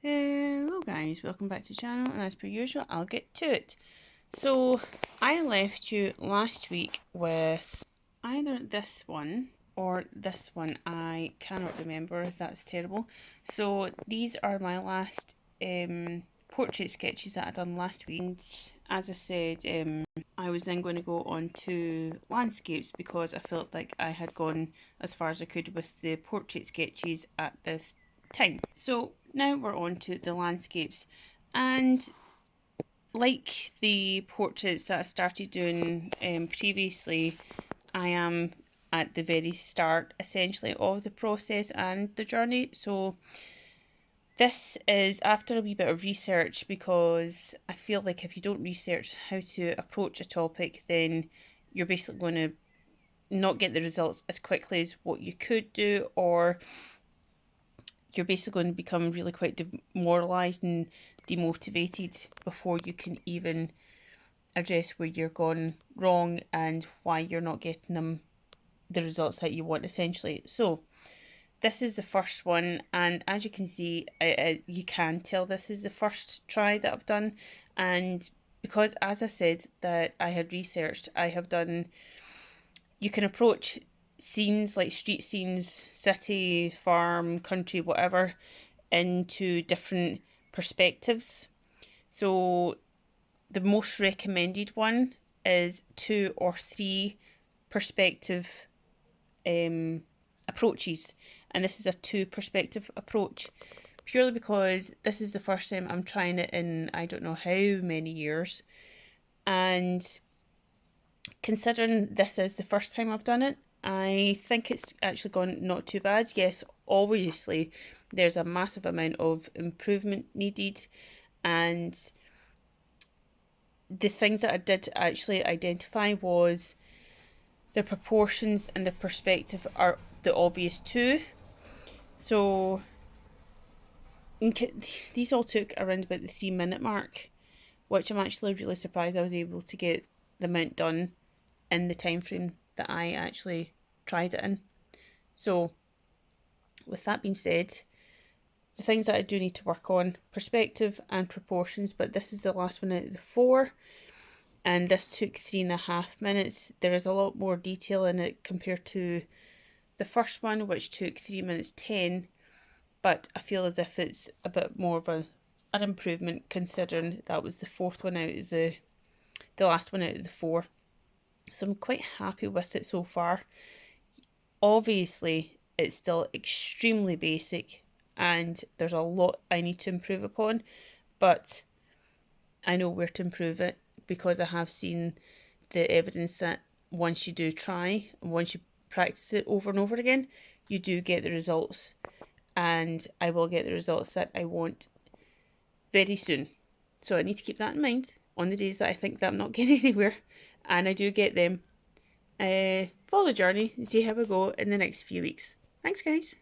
Hello guys, welcome back to the channel, and as per usual I'll get to it. So I left you last week with either this one or this one. I cannot remember, that's terrible. So these are my last portrait sketches that I done last week, and as I said, I was then going to go on to landscapes because I felt like I had gone as far as I could with the portrait sketches at this time. So now we're on to the landscapes, and like the portraits that I started doing previously, I am at the very start essentially of the process and the journey. So this is after a wee bit of research, because I feel like if you don't research how to approach a topic, then you're basically going to not get the results as quickly as what you could do, or you're basically going to become really quite demoralised and demotivated before you can even address where you're gone wrong and why you're not getting the results that you want essentially. So this is the first one, and as you can see, you can tell this is the first try that I've done, and because as I said that I had researched, I have done, you can approach scenes like street scenes, city, farm, country, whatever, into different perspectives. So the most recommended one is 2 or 3 perspective approaches, and this is a 2 perspective approach purely because this is the first time I'm trying it in I don't know how many years, and considering this is the first time I've done it, I think it's actually gone not too bad. Yes, obviously there's a massive amount of improvement needed, and the things that I did actually identify was the proportions and the perspective are the obvious too. So these all took around about the 3 minute mark, which I'm actually really surprised I was able to get the amount done in the time frame that I actually tried it in. So with that being said, the things that I do need to work on: perspective and proportions, but this is the last one out of the 4, and this took 3.5 minutes. There is a lot more detail in it compared to the first one, which took 3 minutes 10, but I feel as if it's a bit more of an improvement considering that was the fourth one out of the last one out of the 4. So I'm quite happy with it so far. Obviously, it's still extremely basic and there's a lot I need to improve upon, but I know where to improve it because I have seen the evidence that once you do try, and once you practice it over and over again, you do get the results, and I will get the results that I want very soon. So I need to keep that in mind on the days that I think that I'm not getting anywhere, and I do get them. Follow the journey and see how we go in the next few weeks. Thanks, guys.